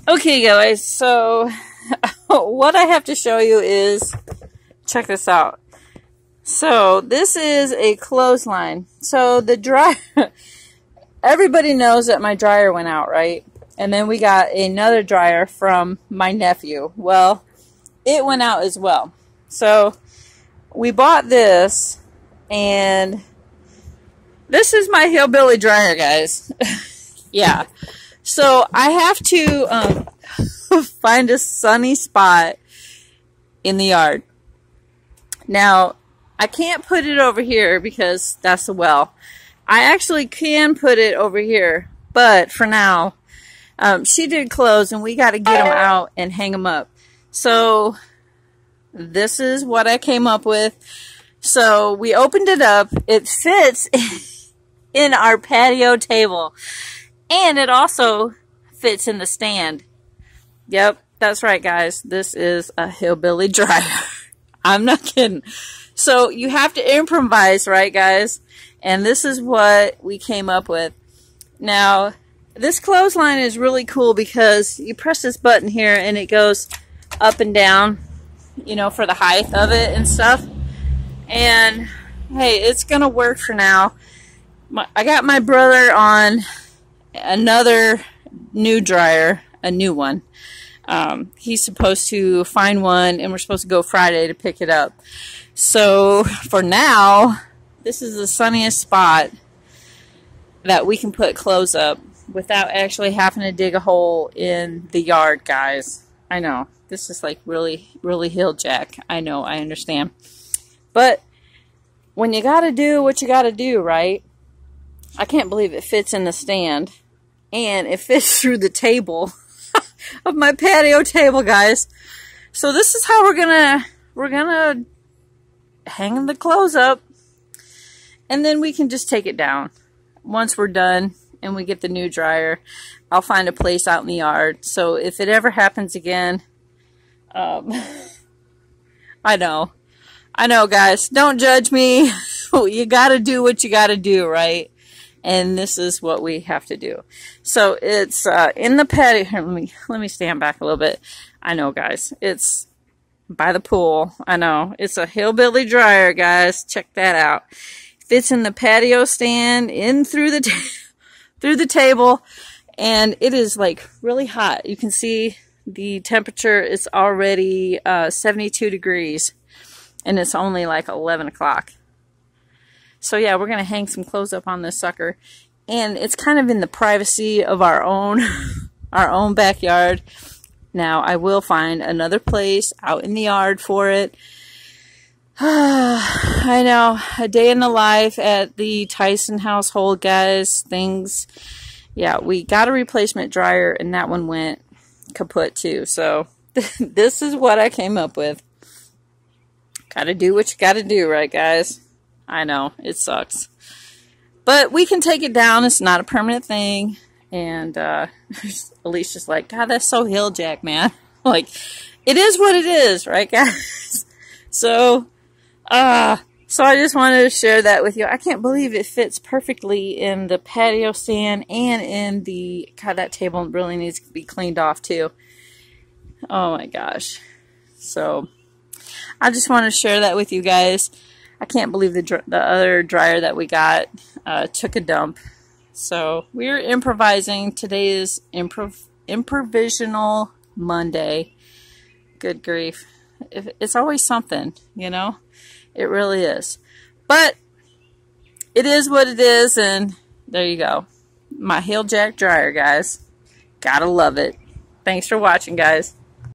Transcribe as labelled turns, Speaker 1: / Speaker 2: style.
Speaker 1: Okay guys, so what I have to show you is, check this out. So this is a clothesline. So the dryer, everybody knows that my dryer went out, right? And then we got another dryer from my nephew. Well, it went out as well. So we bought this, and this is my hillbilly dryer, guys. Yeah. So I have to find a sunny spot in the yard. Now, I can't put it over here because that's the well. I actually can put it over here, but for now, she did close and we got to get them out and hang them up. So this is what I came up with. So we opened it up. It fits in our patio table. And it also fits in the stand. Yep, that's right, guys. This is a hillbilly dryer. I'm not kidding. So you have to improvise, right, guys? And this is what we came up with. Now, this clothesline is really cool because you press this button here and it goes up and down, you know, for the height of it and stuff. And, hey, it's going to work for now. I got my brother on another new dryer, a new one. He's supposed to find one, and we're supposed to go Friday to pick it up. So for now, this is the sunniest spot that we can put clothes up without actually having to dig a hole in the yard, guys. I know, this is like really, really hill jack. I know, I understand. But when you gotta do what you gotta do, right? I can't believe it fits in the stand. And it fits through the table of my patio table, guys. So this is how we're gonna hang the clothes up, and then we can just take it down. Once we're done and we get the new dryer, I'll find a place out in the yard. So if it ever happens again, I know, guys, don't judge me. You gotta do what you gotta do, right? And this is what we have to do. So it's in the patio. Let me stand back a little bit. I know, guys. It's by the pool. I know. It's a hillbilly dryer, guys. Check that out. Fits in the patio stand, in through the table, and it is like really hot. You can see the temperature is already 72 degrees, and it's only like 11 o'clock. So yeah, we're going to hang some clothes up on this sucker. And it's kind of in the privacy of our own backyard. Now, I will find another place out in the yard for it. I know, a day in the life at the Tyson household, guys. Things, yeah, we got a replacement dryer and that one went kaput too. So this is what I came up with. Gotta do what you gotta do, right, guys? I know, it sucks. But we can take it down. It's not a permanent thing. And Alicia's like, God, that's so hill jack, man. Like, it is what it is, right, guys? So I just wanted to share that with you. I can't believe it fits perfectly in the patio stand and in the... God, that table really needs to be cleaned off, too. Oh, my gosh. So I just want to share that with you guys. I can't believe the other dryer that we got took a dump. So we're improvising. Today is Improvisational Monday. Good grief. It's always something, you know? It really is. But it is what it is, and there you go. My heel jack dryer, guys. Gotta love it. Thanks for watching, guys.